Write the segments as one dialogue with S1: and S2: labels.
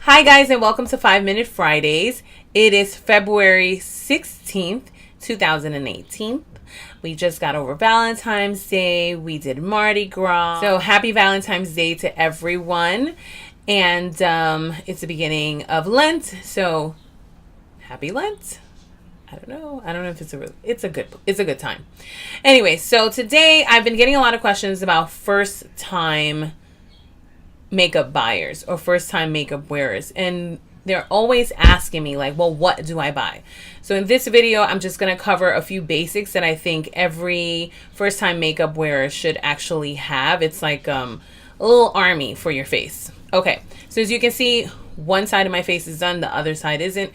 S1: Hi guys, and welcome to 5 Minute Fridays. It is February 16th, 2018. We just got over Valentine's Day. We did Mardi Gras. So happy Valentine's Day to everyone. And it's the beginning of Lent. So happy Lent. I don't know if it's a good time. Anyway, so today I've been getting a lot of questions about first time makeup buyers or first time makeup wearers, and they're always asking me like, well, what do I buy? So in this video, I'm just going to cover a few basics that I think every first time makeup wearer should actually have. It's like a little army for your face. Okay, so as you can see, one side of my face is done, the other side isn't.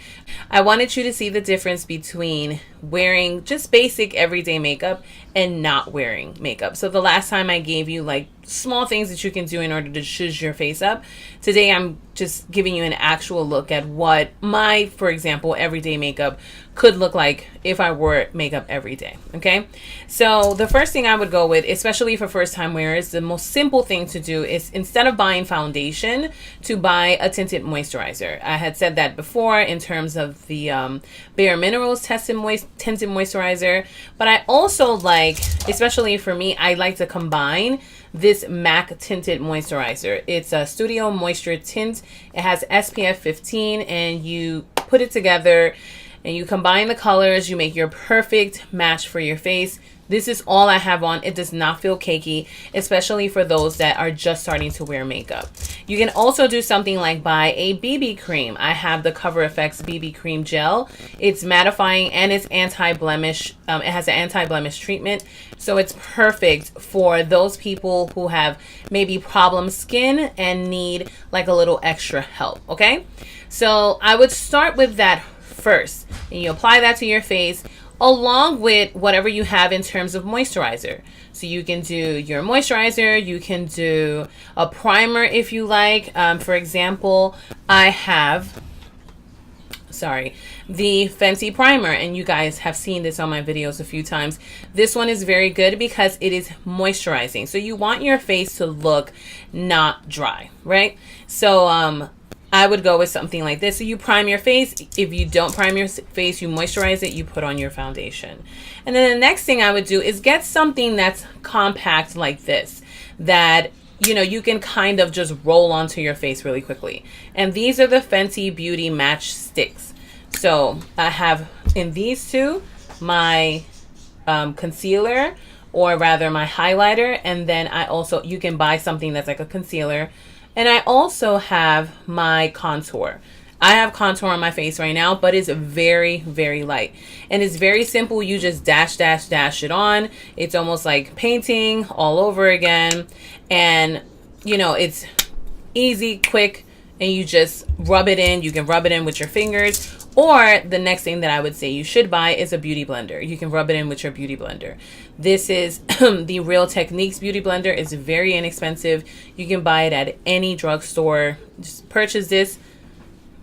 S1: I wanted you to see the difference between wearing just basic everyday makeup and not wearing makeup. So the last time I gave you like small things that you can do in order to zhuzh your face up. Today I'm just giving you an actual look at what my, for example, everyday makeup could look like if I wore makeup every day. Okay, so the first thing I would go with, especially for first time wearers, the most simple thing to do is, instead of buying foundation, to buy a tinted moisturizer. I had said that before in terms of the Bare Minerals tinted moisturizer, but I also like, especially for me, I like to combine this M.A.C tinted moisturizer. It's a Studio Moisture tint. It has SPF 15, and you put it together and you combine the colors, you make your perfect match for your face. This is all I have on. It does not feel cakey, especially for those that are just starting to wear makeup. You can also do something like buy a BB cream. I have the Cover FX BB cream gel. It's mattifying and it's anti-blemish. It has an anti-blemish treatment. So it's perfect for those people who have maybe problem skin and need like a little extra help, okay? So I would start with that first, and you apply that to your face along with whatever you have in terms of moisturizer. So you can do your moisturizer, you can do a primer if you like. For example, I have the Fenty primer, and you guys have seen this on my videos a few times. This one is very good because it is moisturizing. So you want your face to look not dry, right? So I would go with something like this. So you prime your face. If you don't prime your face, you moisturize it, you put on your foundation. And then the next thing I would do is get something that's compact like this, that you can kind of just roll onto your face really quickly. And these are the Fenty Beauty Match Sticks. So I have in these two my concealer, or rather my highlighter, and then you can buy something that's like a concealer. And I also have my contour. I have contour on my face right now, but it's very, very light. And it's very simple. You just dash it on. It's almost like painting all over again. And, it's easy, quick, and you just rub it in. You can rub it in with your fingers. Or the next thing that I would say you should buy is a beauty blender. You can rub it in with your beauty blender. This is the Real Techniques beauty blender. It's very inexpensive. You can buy it at any drugstore. Just purchase this,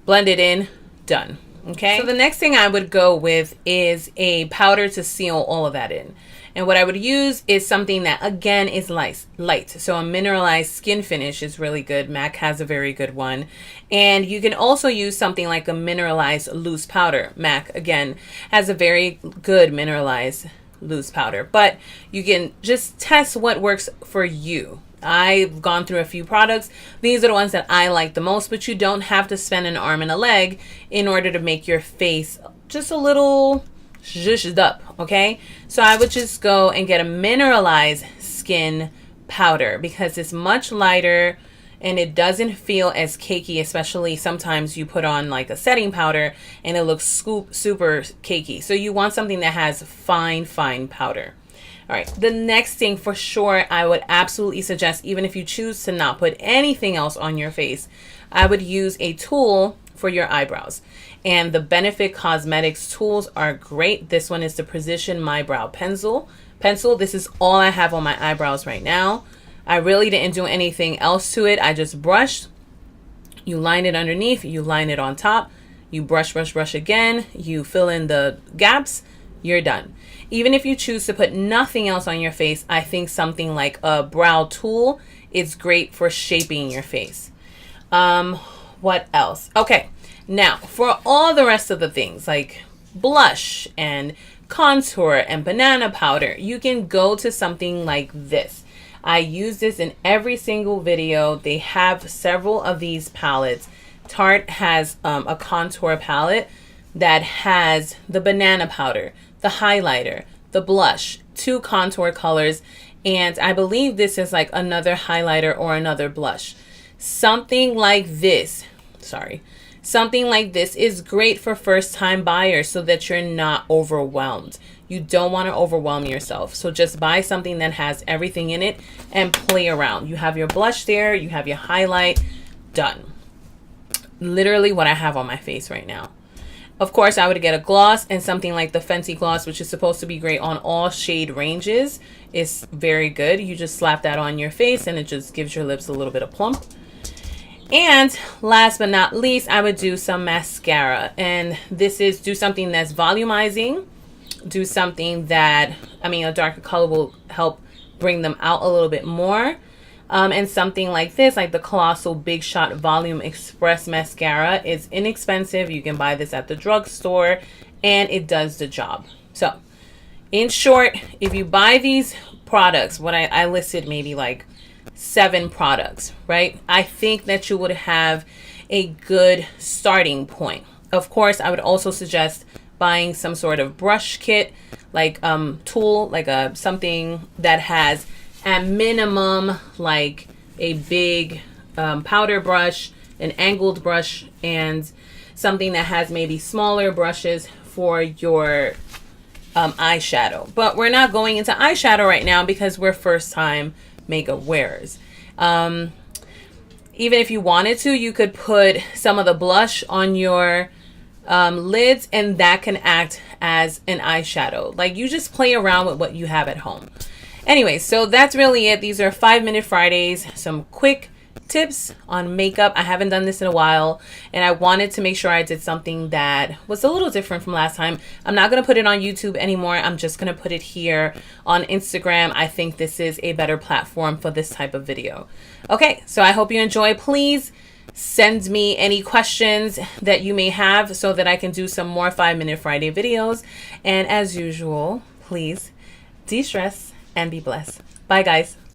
S1: blend it in, done. Okay. So the next thing I would go with is a powder to seal all of that in. And what I would use is something that, again, is light. So a Mineralized skin finish is really good. M.A.C has a very good one. And you can also use something like a Mineralized loose powder. M.A.C, again, has a very good Mineralized loose powder. But you can just test what works for you. I've gone through a few products. These are the ones that I like the most, but you don't have to spend an arm and a leg in order to make your face just a little zhuzhed up, okay? So I would just go and get a Mineralized skin powder because it's much lighter and it doesn't feel as cakey, especially sometimes you put on like a setting powder and it looks super cakey. So you want something that has fine powder. All right, the next thing for sure I would absolutely suggest, even if you choose to not put anything else on your face, I would use a tool for your eyebrows. And the Benefit Cosmetics tools are great. This one is the Precision My Brow Pencil. This is all I have on my eyebrows right now. I really didn't do anything else to it. I just brushed. You line it underneath, you line it on top, you brush again, you fill in the gaps, you're done. Even if you choose to put nothing else on your face, I think something like a brow tool is great for shaping your face. what else? Okay, now for all the rest of the things like blush and contour and banana powder, you can go to something like this. I use this in every single video. They have several of these palettes. Tarte has a contour palette that has the banana powder, the highlighter, the blush, 2 contour colors, and I believe this is like another highlighter or another blush. Something like this, something like this is great for first-time buyers so that you're not overwhelmed. You don't want to overwhelm yourself. So just buy something that has everything in it and play around. You have your blush there, you have your highlight, done. Literally what I have on my face right now. Of course, I would get a gloss, and something like the Fenty gloss, which is supposed to be great on all shade ranges, is very good. You just slap that on your face and it just gives your lips a little bit of plump. And last but not least, I would do some mascara, and this is do something that's volumizing. Do something that, a darker color will help bring them out a little bit more. And something like this, like the Colossal Big Shot Volume Express Mascara, is inexpensive. You can buy this at the drugstore and it does the job. So in short, if you buy these products, what I listed maybe like 7 products, right? I think that you would have a good starting point. Of course, I would also suggest buying some sort of brush kit, like tool, like something that has at minimum like a big powder brush, an angled brush, and something that has maybe smaller brushes for your eyeshadow. But we're not going into eyeshadow right now because we're first time makeup wearers. Even if you wanted to, you could put some of the blush on your lids, and that can act as an eyeshadow. Like, you just play around with what you have at home. Anyway, so that's really it. These are 5-minute Fridays, some quick tips on makeup. I haven't done this in a while, and I wanted to make sure I did something that was a little different from last time. I'm not going to put it on YouTube anymore. I'm just going to put it here on Instagram. I think this is a better platform for this type of video. Okay, so I hope you enjoy. Please send me any questions that you may have so that I can do some more 5-minute Friday videos. And as usual, please de-stress and be blessed. Bye, guys.